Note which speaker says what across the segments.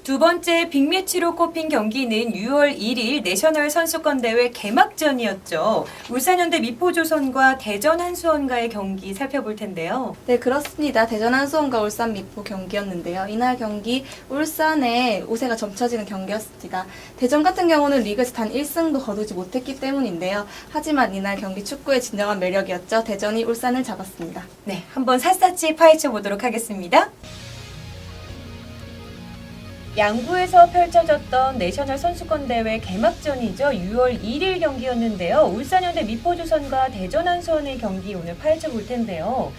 Speaker 1: 두 번째 빅매치로 꼽힌 경기는 6월 1일 내셔널 선수권대회 개막전이었죠. 울산현대 미포조선과 대전 한수원과의 경기 살펴볼 텐데요.
Speaker 2: 네, 그렇습니다. 대전 한수원과 울산 미포 경기였는데요. 이날 경기 울산의 우세가 점쳐지는 경기였습니다. 대전 같은 경우는 리그에서 단 1승도 거두지 못했기 때문인데요. 하지만 이날 경기 축구의 진정한 매력이었죠. 대전이 울산을 잡았습니다.
Speaker 1: 네, 한번 샅샅이 파헤쳐 보도록 하겠습니다. 양구에서 펼쳐졌던 내셔널 선수권대회 개막전이죠. 6월 1일 경기였는데요. 울산현대 미포조선과 대전 한수원의 경기 오늘 파헤쳐 볼 텐데요.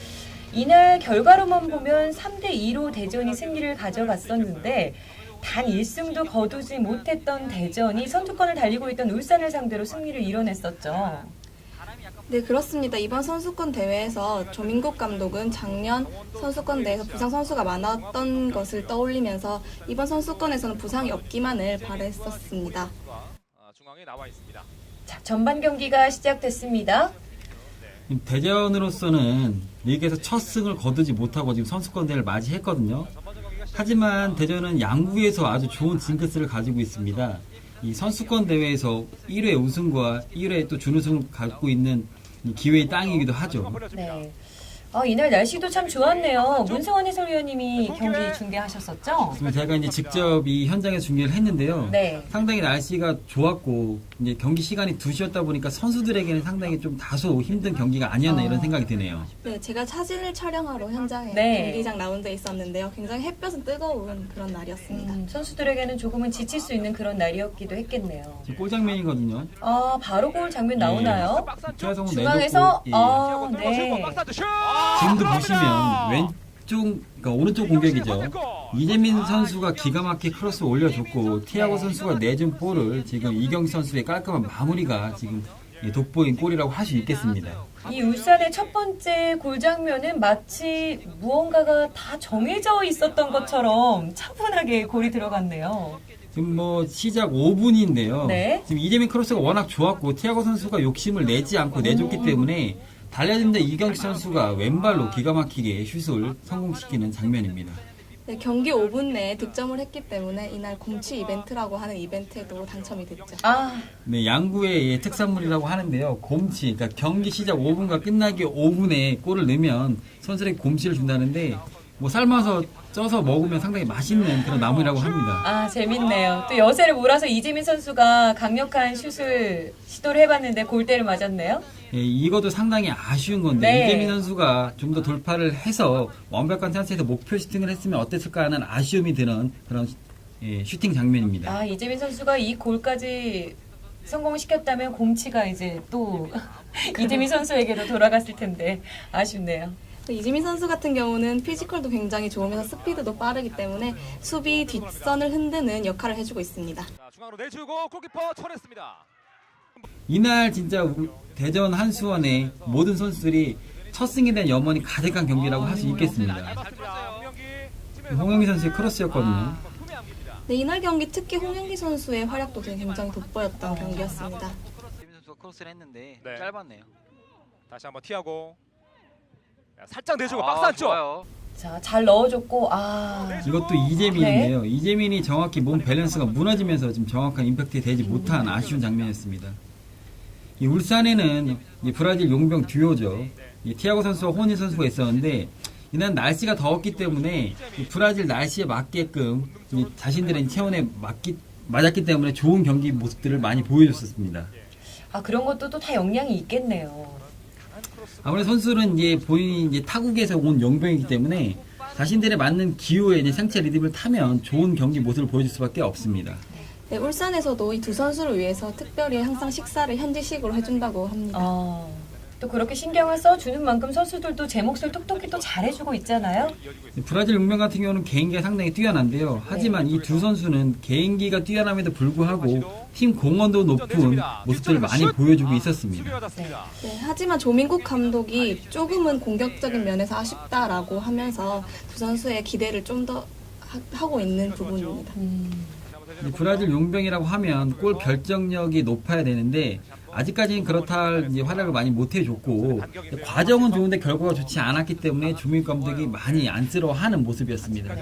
Speaker 1: 이날 결과로만 보면 3대2로 대전이 승리를 가져갔었는데 단 1승도 거두지 못했던 대전이 선두권을 달리고 있던 울산을 상대로 승리를 이뤄냈었죠.
Speaker 2: 네, 그렇습니다. 이번 선수권 대회에서 조민국 감독은 작년 선수권 대회에서 부상 선수가 많았던 것을 떠올리면서 이번 선수권에서는 부상이 없기만을 바랬었습니다.
Speaker 3: 중앙에 나와 있습니다.
Speaker 1: 자, 전반 경기가 시작됐습니다.
Speaker 4: 대전으로서는 리그에서 첫 승을 거두지 못하고 지금 선수권 대회를 맞이했거든요. 하지만 대전은 양구에서 아주 좋은 징크스를 가지고 있습니다. 이 선수권 대회에서 1회 우승과 1회 또 준우승을 갖고 있는 이 기회의 땅이기도 하죠.
Speaker 1: 네. 이날 날씨도 참 좋았네요. 문성원 해설위원님이 경기 중계하셨었죠?
Speaker 4: 제가 이제 직접 이 현장에서 중계를 했는데요.
Speaker 1: 네.
Speaker 4: 상당히 날씨가 좋았고 이제 경기 시간이 2시였다 보니까 선수들에게는 상당히 좀 다소 힘든 경기가 아니었나 이런 생각이 드네요.
Speaker 2: 네, 제가 사진을 촬영하러 현장에
Speaker 1: 네.
Speaker 2: 경기장 나온 데 있었는데요. 굉장히 햇볕은 뜨거운 그런 날이었습니다.
Speaker 1: 선수들에게는 조금은 지칠 수 있는 그런 날이었기도 했겠네요.
Speaker 4: 지금 골장면이거든요.
Speaker 1: 바로 골 장면 나오나요?
Speaker 4: 최하성은
Speaker 1: 중앙에서
Speaker 4: 내줬고,
Speaker 1: 네.
Speaker 4: 지금도 보시면 왼쪽, 그러니까 오른쪽 공격이죠. 이재민 선수가 기가 막히게 크로스 올려줬고 티아고 선수가 내준 볼을 지금 이경희 선수의 깔끔한 마무리가 지금 돋보인 골이라고 할 수 있겠습니다.
Speaker 1: 이 울산의 첫 번째 골 장면은 마치 무언가가 다 정해져 있었던 것처럼 차분하게 골이 들어갔네요.
Speaker 4: 지금 뭐 시작 5분인데요.
Speaker 1: 네.
Speaker 4: 지금 이재민 크로스가 워낙 좋았고 티아고 선수가 욕심을 내지 않고 내줬기 때문에 달려든데 이경희 선수가 왼발로 기가 막히게 슛을 성공시키는 장면입니다.
Speaker 2: 네, 경기 5분 내에 득점을 했기 때문에 이날 곰치 이벤트라고 하는 이벤트에도 당첨이 됐죠.
Speaker 4: 네, 양구의 특산물이라고 하는데요. 곰치, 그러니까 경기 시작 5분과 끝나기 5분에 골을 넣으면 선수에게 곰치를 준다는데 뭐 삶아서 쪄서 먹으면 상당히 맛있는 그런 나물이라고 합니다.
Speaker 1: 재밌네요. 또 여세를 몰아서 이재민 선수가 강력한 슛을 시도를 해봤는데 골대를 맞았네요.
Speaker 4: 예, 이것도 상당히 아쉬운 건데
Speaker 1: 네.
Speaker 4: 이재민 선수가 좀 더 돌파를 해서 완벽한 찬스에서 목표 슈팅을 했으면 어땠을까 하는 아쉬움이 드는 그런 슈팅 장면입니다.
Speaker 1: 이재민 선수가 이 골까지 성공시켰다면 곰치가 이제 또 이재민 선수에게로 돌아갔을 텐데 아쉽네요.
Speaker 2: 이지민 선수 같은 경우는 피지컬도 굉장히 좋으면서 스피드도 빠르기 때문에 수비 뒷선을 흔드는 역할을 해주고 있습니다.
Speaker 3: 중앙으로 내주고 골키퍼 쳐냈습니다.
Speaker 4: 이날 진짜 대전 한수원의 모든 선수들이 첫 승에 대한 염원이 가득한 경기라고 할 수 있겠습니다. 홍영기 선수의 크로스였거든요.
Speaker 2: 네, 이날 경기 특히 홍영기 선수의 활약도 굉장히 돋보였던 경기였습니다.
Speaker 5: 이재민 선수가 크로스를 했는데
Speaker 3: 네.
Speaker 5: 짧았네요.
Speaker 3: 다시 한번 티하고 살짝 내주고 박스 안쪽.
Speaker 5: 좋아요.
Speaker 1: 자, 잘 넣어줬고
Speaker 4: 이것도 이재민인데요. 이재민이 정확히 몸 밸런스가 무너지면서 지금 정확한 임팩트가 되지 못한 아쉬운 장면이었습니다. 이 울산에는 이 브라질 용병 듀오죠. 이 티아고 선수와 호니 선수가 있었는데 이날 날씨가 더웠기 때문에 이 브라질 날씨에 맞게끔 이 자신들의 체온에 맞았기 때문에 좋은 경기 모습들을 많이 보여줬었습니다.
Speaker 1: 그런 것도 또 다 영향이 있겠네요.
Speaker 4: 아무래도 선수들은 이제 본인이 이제 타국에서 온 용병이기 때문에 자신들에 맞는 기호의 이제 생체 리듬을 타면 좋은 경기 모습을 보여줄 수밖에 없습니다.
Speaker 2: 네, 울산에서도 이 두 선수를 위해서 특별히 항상 식사를 현지식으로 해준다고 합니다.
Speaker 1: 또 그렇게 신경을 써주는 만큼 선수들도 제 몫을 톡톡히 또 잘해주고 있잖아요.
Speaker 4: 브라질 용병 같은 경우는 개인기가 상당히 뛰어난데요. 하지만 이 두 선수는 개인기가 뛰어남에도 불구하고 팀 공헌도 높은 모습들을 많이 보여주고 있었습니다.
Speaker 2: 네, 하지만 조민국 감독이 조금은 공격적인 면에서 아쉽다라고 하면서 두 선수의 기대를 좀 더 하고 있는 부분입니다.
Speaker 4: 브라질 용병이라고 하면 골 결정력이 높아야 되는데 아직까지는 그렇다 할 활약을 많이 못 해줬고 과정은 좋은데 결과가 좋지 않았기 때문에 조민국 감독이 많이 안쓰러워하는 모습이었습니다.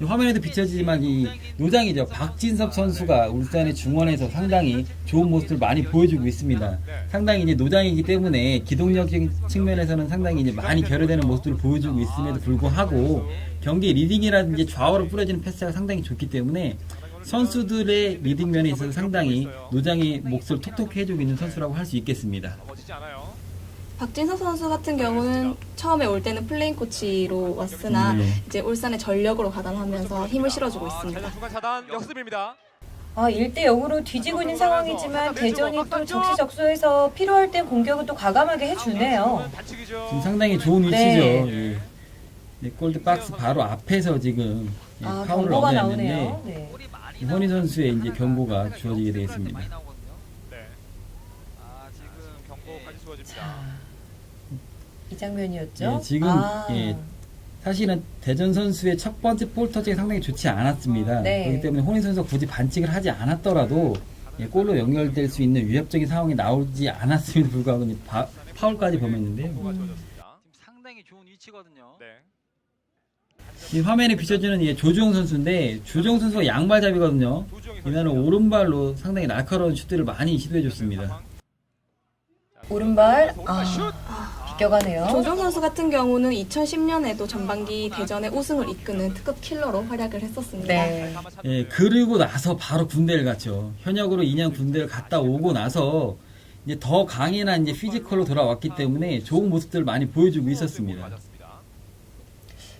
Speaker 4: 이 화면에도 비춰지지만 이 노장이죠. 박진섭 선수가 울산의 중원에서 상당히 좋은 모습을 많이 보여주고 있습니다. 상당히 이제 노장이기 때문에 기동력적인 측면에서는 상당히 이제 많이 결여되는 모습을 보여주고 있음에도 불구하고 경기 리딩이라든지 좌우로 뿌려지는 패스가 상당히 좋기 때문에 선수들의 리딩 면에 있어서 상당히 노장의 몫을 톡톡히 해주고 있는 선수라고 할 수 있겠습니다.
Speaker 3: 넘어지지 않아요.
Speaker 2: 박진섭 선수 같은 경우는 처음에 올 때는 플레인 코치로 왔으나 이제 울산의 전력으로 가담하면서 힘을 실어주고 있습니다.
Speaker 3: 중간 차단 역습입니다.
Speaker 1: 1대 0으로 뒤지고 있는 상황이지만 대전이 또 적시적소해서 필요할 때 공격을 또 과감하게 해주네요.
Speaker 3: 반칙이죠.
Speaker 4: 지금 상당히 좋은 위치죠.
Speaker 1: 네.
Speaker 4: 예. 네, 골드 박스 바로 앞에서 지금 파울을
Speaker 1: 경고가
Speaker 4: 얻어냈는데
Speaker 1: 나오네요. 네.
Speaker 4: 허니 선수의 이제 경고가 주어지게 되겠습니다.
Speaker 3: 네. 지금 경고까지 주어집니다.
Speaker 1: 이 장면이었죠.
Speaker 4: 예, 지금 사실은 대전 선수의 첫 번째 볼 터치가 상당히 좋지 않았습니다.
Speaker 1: 네.
Speaker 4: 그렇기 때문에 호니 선수가 굳이 반칙을 하지 않았더라도 골로 연결될 수 있는 위협적인 상황이 나오지 않았음에도 불구하고 이제 파울까지 범했는데요.
Speaker 3: 경고가 주어졌습니다.
Speaker 5: 지금 상당히 좋은 위치거든요.
Speaker 3: 네.
Speaker 4: 이 화면에 비춰지는 이게 조주영 선수인데 조주영 선수가 양발잡이거든요. 이날은 오른발로 상당히 날카로운 슛들을 많이 시도해줬습니다.
Speaker 1: 오른발 비껴가네요.
Speaker 2: 조정 선수 같은 경우는 2010년에도 전반기 대전의 우승을 이끄는 특급 킬러로 활약을 했었습니다.
Speaker 1: 네.
Speaker 4: 예, 그리고 나서 바로 군대를 갔죠. 현역으로 2년 군대를 갔다 오고 나서 이제 더 강인한 이제 피지컬로 돌아왔기 때문에 좋은 모습들을 많이 보여주고 있었습니다.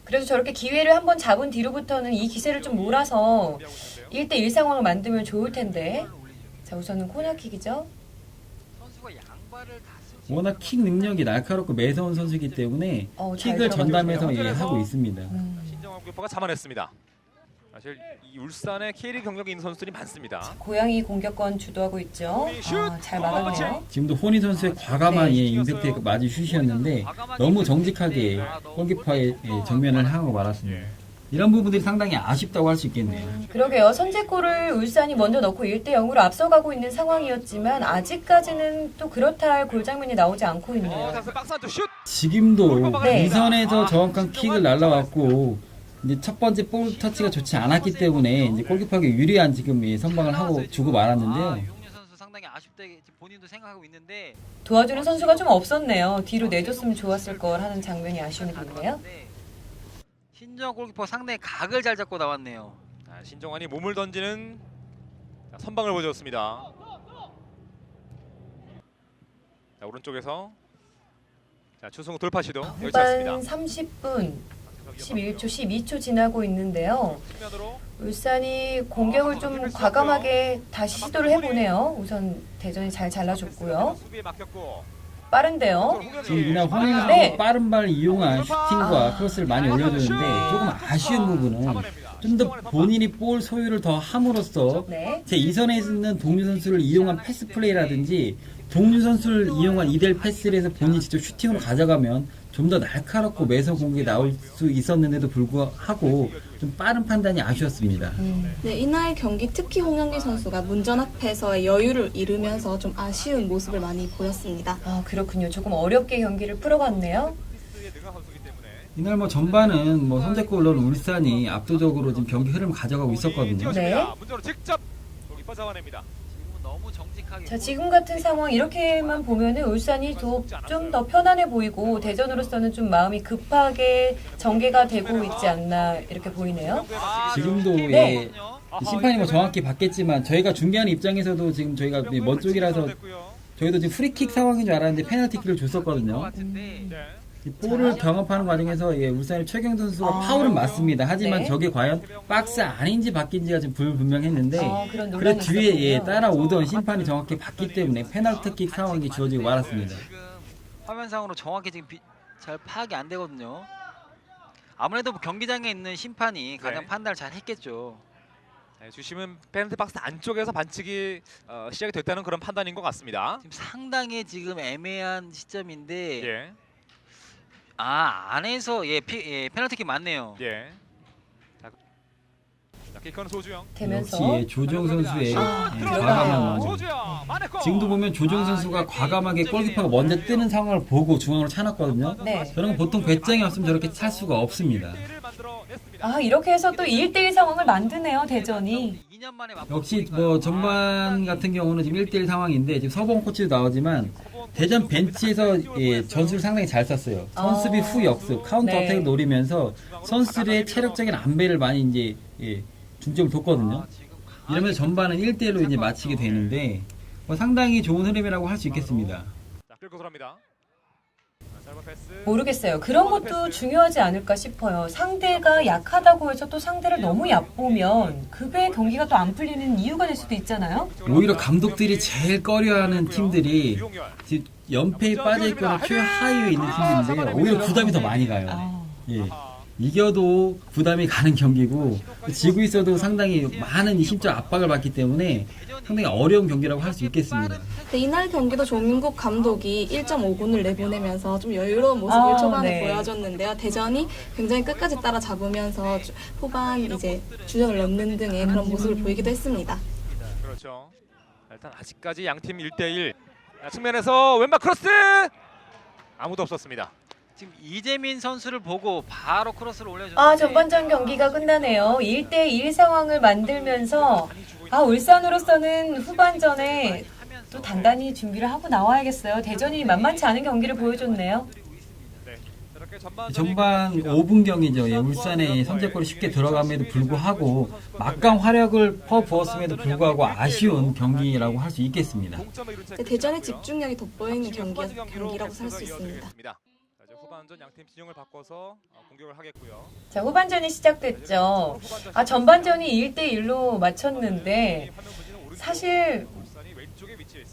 Speaker 1: 그래서 저렇게 기회를 한번 잡은 뒤로부터는 이 기세를 좀 몰아서 1대1 상황을 만들면 좋을 텐데. 자, 우선은 코너킥이죠.
Speaker 5: 선수가 양발을 다 쓰지.
Speaker 4: 워낙 킥 능력이 날카롭고 매서운 선수이기 때문에
Speaker 1: 잘
Speaker 4: 킥을 전담해서
Speaker 3: 들어가죠.
Speaker 4: 하고 있습니다.
Speaker 3: 신정환 골키퍼가 잡아냈습니다. 사실 이 울산의 K리그 경력이 있는 선수들이 많습니다.
Speaker 1: 고양이 공격권 주도하고 있죠. 잘 막았네요.
Speaker 4: 지금도 호니 선수의 과감한
Speaker 1: 네.
Speaker 4: 임팩트에 맞은 슛이었는데 너무 정직하게 골키퍼의 정면을 향하고 말았습니다. 이런 부분들이 상당히 아쉽다고 할 수 있겠네요.
Speaker 1: 그러게요. 선제골을 울산이 먼저 넣고 1대 0으로 앞서가고 있는 상황이었지만 아직까지는 또 그렇다 할 골장면이 나오지 않고 있네요.
Speaker 3: 박스 안쪽 슛.
Speaker 4: 지금도
Speaker 1: 네.
Speaker 4: 이선에서 정확한 킥을 날라왔고 이제 첫 번째 볼 터치가 좋지 않았기 때문에 이제 골키퍼에게 유리한 지금 선방을 하고 주고 말았는데요.
Speaker 5: 유용렬 선수 상당히 아쉽게 지금 본인도 생각하고 있는데
Speaker 1: 도와주는 선수가 좀 없었네요. 뒤로 내줬으면 좋았을 걸 하는 장면이 아쉬움이 있네요.
Speaker 5: 신정 골키퍼 상당히 각을 잘 잡고 나왔네요.
Speaker 3: 신정환이 몸을 던지는 선방을 보여줬습니다. 자, 오른쪽에서 추승우 돌파 시도 여의치
Speaker 1: 후반
Speaker 3: 않습니다.
Speaker 1: 30분 11초, 12초 지나고 있는데요.
Speaker 3: 측면으로
Speaker 1: 울산이 공격을 좀 과감하게 다시 시도를 해보네요. 우선 대전이 잘 잘라줬고요.
Speaker 3: 수비에 막혔고
Speaker 1: 빠른데요.
Speaker 4: 지금 이날 호니 선수
Speaker 1: 네.
Speaker 4: 빠른 발 이용한 슈팅과 크로스를 많이 올려주는데 조금 아쉬운 부분은 좀 더 본인이 볼 소유를 더 함으로써
Speaker 1: 네.
Speaker 4: 제 2선에 있는 동료 선수를 이용한 패스 플레이라든지 동료 선수를 이용한 2대1 패스를 해서 본인이 직접 슈팅으로 가져가면 좀 더 날카롭고 매서 공격이 나올 수 있었는데도 불구하고 좀 빠른 판단이 아쉬웠습니다.
Speaker 2: 네, 이날 경기 특히 홍영기 선수가 문전 앞에서의 여유를 잃으면서 좀 아쉬운 모습을 많이 보였습니다.
Speaker 1: 그렇군요. 조금 어렵게 경기를 풀어갔네요.
Speaker 3: 패스에 능한 선수이기 때문에
Speaker 4: 이날 전반은 선제골로는 울산이 압도적으로 지금 경기 흐름을 가져가고 있었거든요.
Speaker 1: 네.
Speaker 3: 문제로 직접 골키퍼 잡아냅니다.
Speaker 5: 지금은 너무 정직하게.
Speaker 1: 자, 지금 같은 상황 이렇게만 보면은 울산이 좀 더 편안해 보이고 대전으로서는 좀 마음이 급하게 전개가 되고 있지 않나 이렇게 보이네요.
Speaker 4: 지금도
Speaker 1: 네.
Speaker 4: 심판이 정확히 봤겠지만 저희가 중계하는 입장에서도 지금 저희가 먼 쪽이라서 저희도 지금 프리킥 상황인 줄 알았는데 페널티킥을 줬었거든요. 이 볼을 경합하는 과정에서 울산의 최경 선수가 파울은 맞습니다. 하지만
Speaker 1: 네.
Speaker 4: 저게 과연 박스 안인지 밖인지가 좀 불분명했는데
Speaker 1: 그런
Speaker 4: 그
Speaker 1: 논란이
Speaker 4: 뒤에
Speaker 1: 있었군요.
Speaker 4: 따라오던 심판이 정확히 봤기 때문에 페널티킥 상황이 주어지고 말았습니다.
Speaker 5: 지금 화면상으로 정확히 지금 잘 파악이 안 되거든요. 아무래도 경기장에 있는 심판이 가장
Speaker 3: 네.
Speaker 5: 판단을 잘 했겠죠.
Speaker 3: 주심은 페널티 박스 안쪽에서 반칙이 시작이 됐다는 그런 판단인 것 같습니다.
Speaker 5: 지금 상당히 지금 애매한 시점인데
Speaker 3: 예,
Speaker 5: 안에서 페널티킥 맞네요.
Speaker 3: 예. 자, 키커는 소주영.
Speaker 1: 되면서
Speaker 4: 역시 조주영 선수의
Speaker 1: 들어가요.
Speaker 4: 과감한
Speaker 3: 소주영 만회골.
Speaker 4: 지금도 보면 조주영 선수가 과감하게 골키퍼가 먼저 뜨는 상황을 보고 중앙으로 차놨거든요.
Speaker 1: 네.
Speaker 4: 저런 건 보통 배짱이 없으면 저렇게 찰 수가 없습니다.
Speaker 1: 아, 이렇게 해서 또 1대1 상황을 만드네요, 대전이.
Speaker 5: 2년 만에
Speaker 4: 역시 뭐 전반 같은 경우는 지금 1대1 상황인데 지금 서봉 코치도 나오지만 대전 벤치에서 전술을 상당히 잘 썼어요. 선수비 후 역습, 카운터
Speaker 1: 네.
Speaker 4: 어택을 노리면서 선수들의 체력적인 안배를 많이 이제 중점을 뒀거든요. 이러면서 전반은 1대1로 이제 마치게 되는데 뭐 상당히 좋은 흐름이라고 할 수 있겠습니다.
Speaker 3: 자, 끌고 들어갑니다. 자, 짧은 패스.
Speaker 1: 모르겠어요. 그런 것도 중요하지 않을까 싶어요. 상대가 약하다고 해서 또 상대를 너무 얕보면 급의 경기가 또 안 풀리는 이유가 될 수도 있잖아요.
Speaker 4: 오히려 감독들이 제일 꺼려하는 팀들이
Speaker 3: 이용열.
Speaker 4: 지금 연패에 빠져있거나 최하위에 있는 팀들인데 오히려 부담이 더 많이 가요.
Speaker 1: 아,
Speaker 4: 예. 이겨도 부담이 가는 경기고 지고 있어도 상당히 많은 이 심적 압박을 받기 때문에 상당히 어려운 경기라고 할 수 있겠습니다.
Speaker 2: 근데 이날 경기도 조민국 감독이 1.5군을 내보내면서 좀 여유로운 모습을 초반에
Speaker 1: 네.
Speaker 2: 보여줬는데요. 대전이 굉장히 끝까지 따라잡으면서 후반 이제 주전을 넣는 등의 그런 모습을 보이기도 했습니다.
Speaker 3: 그렇죠. 일단 아직까지 양팀 1대1. 측면에서 왼발 크로스 아무도 없었습니다.
Speaker 5: 지금 이재민 선수를 보고 바로 크로스를 올려줬는데
Speaker 1: 아, 전반전 경기가 끝나네요. 1대1 상황을 만들면서 울산으로서는 후반전에 또 단단히 준비를 하고 나와야겠어요. 대전이 만만치 않은 경기를 보여줬네요.
Speaker 3: 네. 저렇게 전반
Speaker 4: 전반 5분경이죠. 울산의 선제골이 쉽게 들어감에도 불구하고 막강 화력을 퍼부었음에도 불구하고 아쉬운 경기라고 할 수 있겠습니다.
Speaker 2: 근데 대전의 집중력이 돋보이는 경기라고 할 수 있습니다.
Speaker 3: 후반전 양팀 진영을 바꿔서 공격을 하겠고요.
Speaker 1: 자, 후반전이 시작됐죠. 아, 전반전이 1대1로 마쳤는데 사실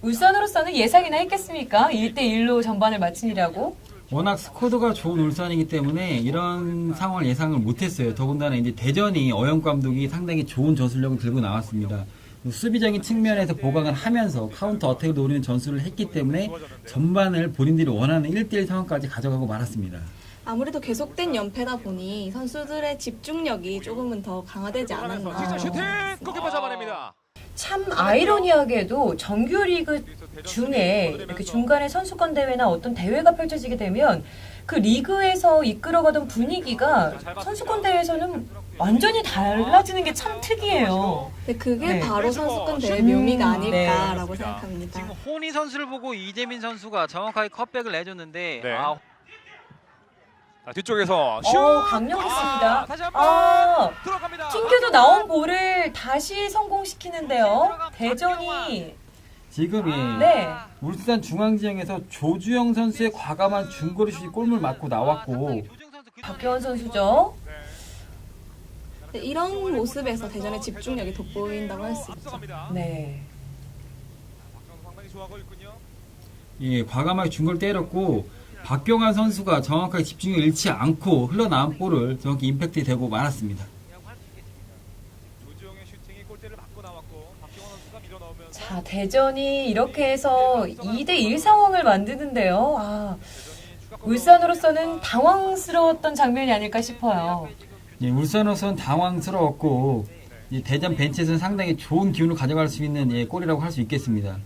Speaker 1: 울산으로서는 예상이나 했겠습니까? 1대1로 전반을 마치니라고.
Speaker 4: 워낙 스쿼드가 좋은 울산이기 때문에 이런 상황을 예상을 못했어요. 더군다나 이제 대전이 어영 감독이 상당히 좋은 전술력을 들고 나왔습니다. 수비적인 측면에서 보강을 하면서 카운터 어택을 노리는 전술을 했기 때문에 전반을 본인들이 원하는 1대1 상황까지 가져가고 말았습니다.
Speaker 2: 아무래도 계속된 연패다 보니 선수들의 집중력이 조금은 더 강화되지 않았나.
Speaker 3: 직접 슈팅 골키퍼 잡아냅니다.
Speaker 1: 참 아이러니하게도 정규리그 중에 이렇게 중간에 선수권 대회나 어떤 대회가 펼쳐지게 되면 그 리그에서 이끌어가던 분위기가 선수권 대회에서는 완전히 달라지는 게 참 특이해요.
Speaker 2: 근데 그게
Speaker 1: 네.
Speaker 2: 바로 선수권 대회 묘미가 아닐까라고
Speaker 3: 네.
Speaker 2: 생각합니다.
Speaker 5: 지금 호니 선수를 보고 이재민 선수가 정확하게 컷백을 내줬는데
Speaker 3: 네.
Speaker 5: 아,
Speaker 3: 자, 뒤쪽에서 슛.
Speaker 1: 강력했습니다.
Speaker 3: 다시 한번
Speaker 1: 아,
Speaker 3: 들어갑니다.
Speaker 1: 튕겨도 나온 볼을 다시 성공시키는데요. 대전이
Speaker 4: 지금
Speaker 1: 네.
Speaker 4: 울산 중앙지형에서 조주영 선수의 과감한 중거리 슛이 골문을 맞고 나왔고
Speaker 5: 조정 선수 그
Speaker 1: 박효원 선수죠.
Speaker 2: 근데 이런 모습에서 대전의 집중력이 돋보인다고 할 수 있죠.
Speaker 3: 앞서갑니다.
Speaker 1: 네.
Speaker 3: 박경수 상당히 좋아하고 있군요.
Speaker 4: 과감하게 중거리 때렸고 박경환 선수가 정확하게 집중을 잃지 않고 흘러나온 볼을 정확히 임팩트 되고 말았습니다.
Speaker 3: 조주영의 슈팅이 골대를 맞고 나왔고 박경원 선수가 밀어 넣으면서
Speaker 1: 자, 대전이 이렇게 해서 2대1 상황을 만드는데요. 아, 울산으로서는 당황스러웠던 장면이 아닐까 싶어요.
Speaker 4: 울산으로서는 당황스러웠고 대전 벤치에서는 상당히 좋은 기운을 가져갈 수 있는 골이라고 할 수 있겠습니다.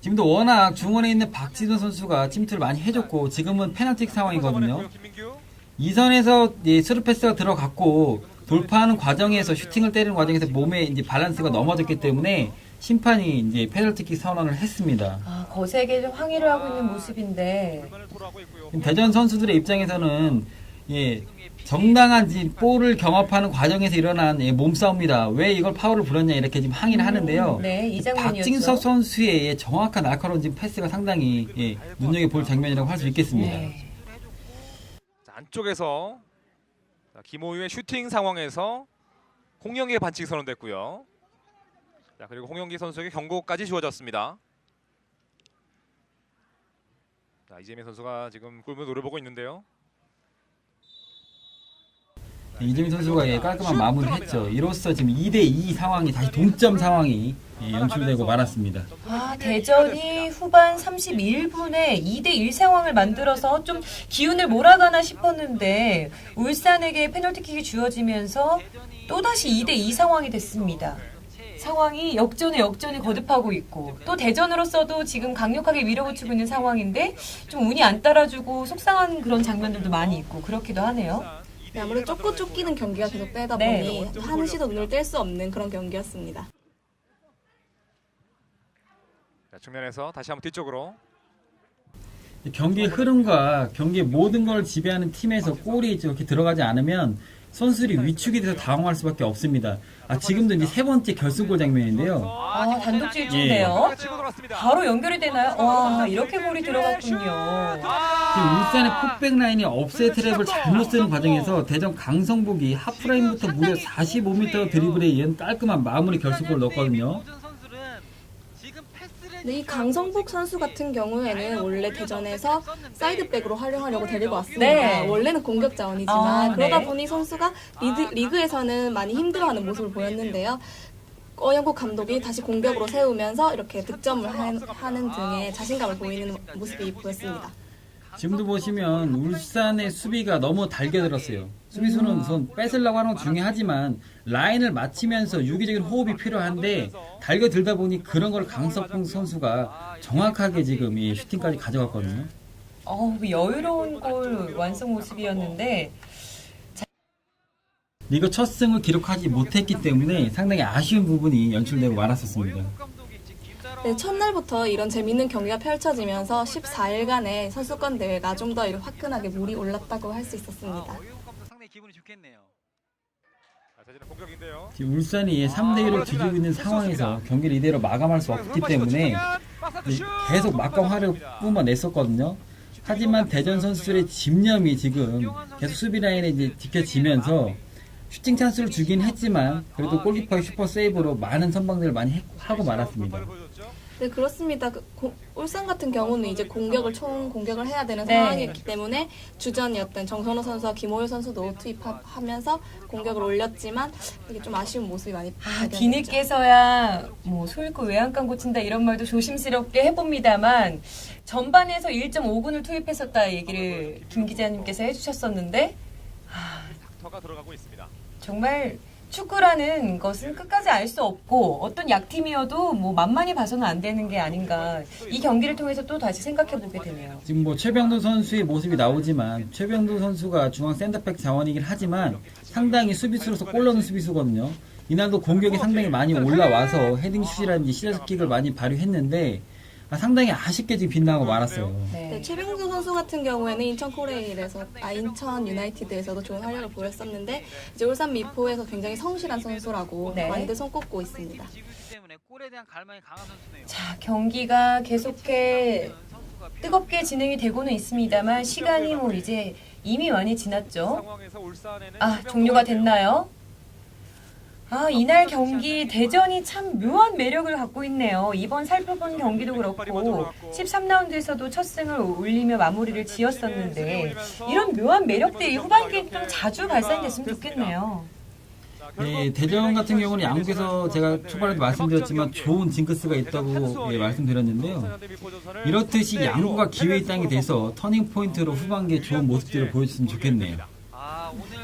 Speaker 4: 지금도 워낙 중원에 있는 박지돈 선수가 침투를 많이 해줬고 지금은 페널티 상황이거든요.
Speaker 3: 김민규.
Speaker 4: 이선에서 스루 패스가 들어갔고 돌파하는 과정에서 슈팅을 때리는 과정에서 몸에 이제 밸런스가 넘어졌기 때문에 심판이 이제 페널티킥 선언을 했습니다.
Speaker 1: 아, 거세게 좀 항의를 하고 있는 모습인데
Speaker 3: 골만을 토로하고 있고요.
Speaker 4: 지금 대전 선수들의 입장에서는 정당한 볼을 경합하는 과정에서 일어난 몸싸움이다. 왜 이걸 파울을 불었냐 이렇게 지금 항의를 하는데요.
Speaker 1: 네, 이 장면이었죠.
Speaker 4: 박진석 선수의 정확한 날카로운 지금 패스가 상당히 눈여겨볼 장면이라고 할 수 있겠습니다.
Speaker 1: 네.
Speaker 3: 자, 안쪽에서 자, 김호유의 슈팅 상황에서 홍영기의 반칙이 선언됐고요. 자, 그리고 홍영기 선수에게 경고까지 주어졌습니다. 자, 이재민 선수가 지금 골문 노려보고 있는데요.
Speaker 4: 이재민 선수가 깔끔한 마무리를 했죠. 이로써 지금 2대2 상황이 다시 동점 상황이 연출되고 말았습니다.
Speaker 1: 대전이 후반 31분에 2대1 상황을 만들어서 좀 기운을 몰아가나 싶었는데 울산에게 페널티킥이 주어지면서 또다시 2대2 상황이 됐습니다. 상황이 역전에 역전이 거듭하고 있고 또 대전으로서도 지금 강력하게 밀어붙이고 있는 상황인데 좀 운이 안 따라주고 속상한 그런 장면들도 많이 있고 그렇기도 하네요.
Speaker 2: 네, 아무래도 쫓고 쫓기는 경기가 계속 되다
Speaker 1: 네.
Speaker 2: 보니 한시도 눈을 뗄 수 없는 그런 경기였습니다.
Speaker 3: 자, 측면에서 다시 한번 뒤쪽으로.
Speaker 4: 경기의 흐름과 경기의 모든 걸 지배하는 팀에서 골이 이렇게 들어가지 않으면 선수들이 위축이 돼서 당황할 수밖에 없습니다. 지금도 이제 세 번째 결승골 장면인데요.
Speaker 1: 단독 질주인데요. 바로 연결이 되나요? 와, 이렇게 골이 들어갔군요.
Speaker 4: 지금 울산의 폭백 라인이 업셋 트랩을 잘못 쓰는 과정에서 대전 강성복이 하프라인부터 무려 45m 드리블에 의한 깔끔한 마무리 결승골을 넣었거든요.
Speaker 2: 네, 이 강성복 선수 같은 경우에는 원래 대전에서 사이드백으로 활용하려고 데리고 왔습니다.
Speaker 1: 네.
Speaker 2: 원래는 공격 자원이지만 그러다
Speaker 1: 네.
Speaker 2: 보니 선수가 리그에서는 많이 힘들어하는 모습을 보였는데요. 어영국 감독이 다시 공격으로 세우면서 이렇게 득점을 하는 등의 자신감을 보이는 모습이 보였습니다.
Speaker 4: 지금도 보시면 울산의 수비가 너무 달겨들었어요. 수비수는 우선 뺏으려고 하는 건 중요하지만 라인을 맞추면서 유기적인 호흡이 필요한데 달겨들다 보니 그런 걸 강석봉 선수가 정확하게 지금 이 슈팅까지 가져갔거든요.
Speaker 1: 여유로운 골 완성 모습이었는데
Speaker 4: 리그 첫 승을 기록하지 못했기 때문에 상당히 아쉬운 부분이 연출되고 말았었습니다.
Speaker 2: 네, 첫날부터 이런 재밌는 경기가 펼쳐지면서 14일간의 선수권 대회가 좀 더 화끈하게 물이 올랐다고 할 수 있었습니다.
Speaker 5: 상당히 기분이 좋겠네요.
Speaker 4: 지금 울산이 3대1을 뒤지고 있는 상황에서 경기를 이대로 마감할 수 없기 때문에 계속 막강화를 뿜어냈었거든요. 하지만 대전 선수들의 집념이 지금 계속 수비 라인에 이제 지켜지면서 슈팅 찬스를 주긴 했지만 그래도 골키퍼의 슈퍼 세이브로 많은 선방들을 많이 하고 말았습니다.
Speaker 2: 네, 그렇습니다. 울산 같은 경우는 이제 총 공격을 해야 되는
Speaker 1: 네.
Speaker 2: 상황이었기 때문에 주전이었던 정선호 선수와 김호율 선수도 투입하면서 공격을 올렸지만 이게 좀 아쉬운 모습이 많이 발견됐죠.
Speaker 1: 뒤늦게서야 소잃고 외양간 고친다 이런 말도 조심스럽게 해봅니다만 전반에서 1.5군을 투입했었다 얘기를 김 기자님께서 해주셨었는데
Speaker 3: 닥터가 들어가고 있습니다.
Speaker 1: 정말 축구라는 것은 끝까지 알 수 없고 어떤 약팀이어도 만만히 봐서는 안 되는 게 아닌가 이 경기를 통해서 또 다시 생각해보게 되네요.
Speaker 4: 지금 최병도 선수의 모습이 나오지만 최병도 선수가 중앙 센터백 자원이긴 하지만 상당히 수비수로서 골 넣는 수비수거든요. 이날도 공격이 상당히 많이 올라와서 헤딩슛이라든지 시대스킥을 많이 발휘했는데 상당히 아쉽게 지금 빗나가고 말았어요.
Speaker 2: 네, 최병수 선수 같은 경우에는 인천 유나이티드에서도 좋은 활약을 보였었는데 이제 울산 미포에서 굉장히 성실한 선수라고
Speaker 1: 네.
Speaker 2: 많이들 손꼽고 있습니다.
Speaker 5: 골에 대한 갈망이 강한 선수네요.
Speaker 1: 자, 경기가 계속해 뜨겁게 진행이 되고는 있습니다만 시간이 이제 이미 많이 지났죠. 종료가 됐나요? 이날 경기 대전이 참 묘한 매력을 갖고 있네요. 이번 살펴본 경기도 그렇고 13라운드에서도 첫 승을 올리며 마무리를 지었었는데 이런 묘한 매력들이 후반기에 좀 자주 발산됐으면 좋겠네요.
Speaker 4: 네, 대전 같은 경우는 양국에서 제가 초반에도 말씀드렸지만 좋은 징크스가 있다고 말씀드렸는데요. 이렇듯이 양구가 기회의 땅이 돼서 터닝포인트로 후반기에 좋은 모습들을 보여줬으면 좋겠네요.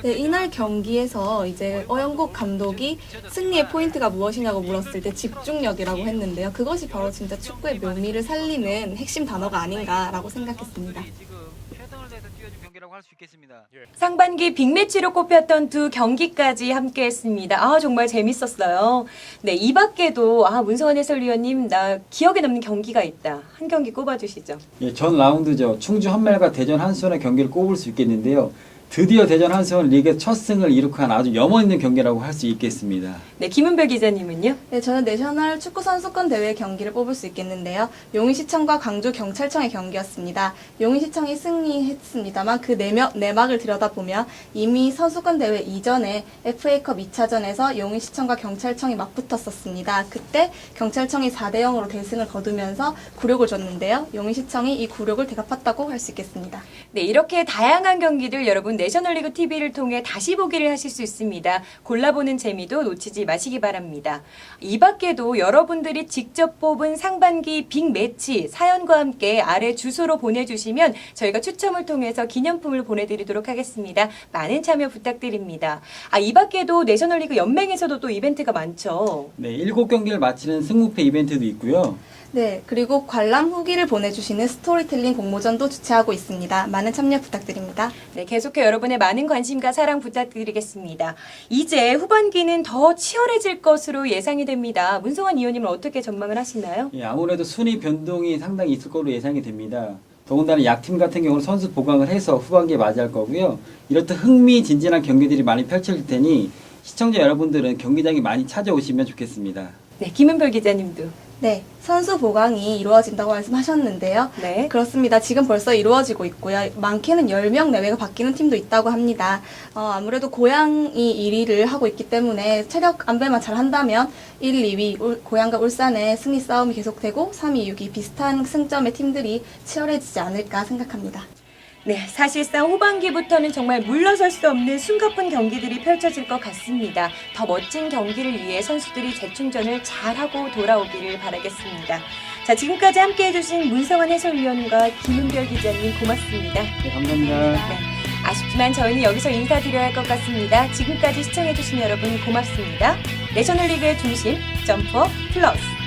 Speaker 2: 네, 이날 경기에서 이제 어영국 감독이 승리의 포인트가 무엇이냐고 물었을 때 집중력이라고 했는데요. 그것이 바로 진짜 축구의 묘미를 살리는 핵심 단어가 아닌가라고 생각했습니다.
Speaker 5: 최선을 다해서 뛰어준 경기라고 할 수 있겠습니다.
Speaker 1: 상반기 빅매치로 꼽혔던 두 경기까지 함께했습니다. 정말 재밌었어요. 네, 이 밖에도 문성원 해설위원님 나 기억에 남는 경기가 있다. 한 경기 꼽아주시죠.
Speaker 4: 전 라운드죠. 충주 한멜과 대전 한수원의 경기를 꼽을 수 있겠는데요. 드디어 대전 한수원 리그 첫 승을 이룩한 아주 염원 있는 경기라고 할 수 있겠습니다.
Speaker 1: 네, 김은별 기자님은요?
Speaker 2: 네, 저는 내셔널 축구 선수권 대회 경기를 뽑을 수 있겠는데요. 용인시청과 광주 경찰청의 경기였습니다. 용인시청이 승리했습니다만 그 내막을 들여다보면 이미 선수권 대회 이전에 FA컵 2차전에서 용인시청과 경찰청이 맞붙었었습니다. 그때 경찰청이 4대0으로 대승을 거두면서 굴욕을 줬는데요. 용인시청이 이 굴욕을 되갚았다고 할 수 있겠습니다.
Speaker 1: 네, 이렇게 다양한 경기들 여러분 내셔널리그 TV를 통해 다시 보기를 하실 수 있습니다. 골라보는 재미도 놓치지 마시기 바랍니다. 이 밖에도 여러분들이 직접 뽑은 상반기 빅매치 사연과 함께 아래 주소로 보내주시면 저희가 추첨을 통해서 기념품을 보내드리도록 하겠습니다. 많은 참여 부탁드립니다. 이 밖에도 내셔널리그 연맹에서도 또 이벤트가 많죠.
Speaker 4: 네, 7경기를 마치는 승무패 이벤트도 있고요.
Speaker 2: 네, 그리고 관람 후기를 보내주시는 스토리텔링 공모전도 주최하고 있습니다. 많은 참여 부탁드립니다.
Speaker 1: 네, 계속해 여러분의 많은 관심과 사랑 부탁드리겠습니다. 이제 후반기는 더 치열해질 것으로 예상이 됩니다. 문성환 의원님은 어떻게 전망을 하시나요?
Speaker 4: 예, 아무래도 순위 변동이 상당히 있을 거로 예상이 됩니다. 더군다나 약팀 같은 경우는 선수 보강을 해서 후반기에 맞이할 거고요. 이렇듯 흥미진진한 경기들이 많이 펼쳐질 테니 시청자 여러분들은 경기장에 많이 찾아오시면 좋겠습니다.
Speaker 1: 네, 김은별 기자님도.
Speaker 2: 네, 선수 보강이 이루어진다고 말씀하셨는데요.
Speaker 1: 네.
Speaker 2: 그렇습니다. 지금 벌써 이루어지고 있고요. 많게는 10명 내외가 바뀌는 팀도 있다고 합니다. 아무래도 고양이 1위를 하고 있기 때문에 체력 안배만 잘 한다면 1, 2위 고양과 울산의 승리 싸움이 계속되고 3위, 6위 비슷한 승점의 팀들이 치열해지지 않을까 생각합니다.
Speaker 1: 네, 사실상 후반기부터는 정말 물러설 수 없는 숨가쁜 경기들이 펼쳐질 것 같습니다. 더 멋진 경기를 위해 선수들이 재충전을 잘하고 돌아오기를 바라겠습니다. 자, 지금까지 함께해주신 문성환 해설위원과 김은별 기자님 고맙습니다.
Speaker 4: 네, 감사합니다.
Speaker 1: 네, 아쉽지만 저희는 여기서 인사드려야 할 것 같습니다. 지금까지 시청해주신 여러분 고맙습니다. 내셔널리그의 중심, 점퍼 플러스.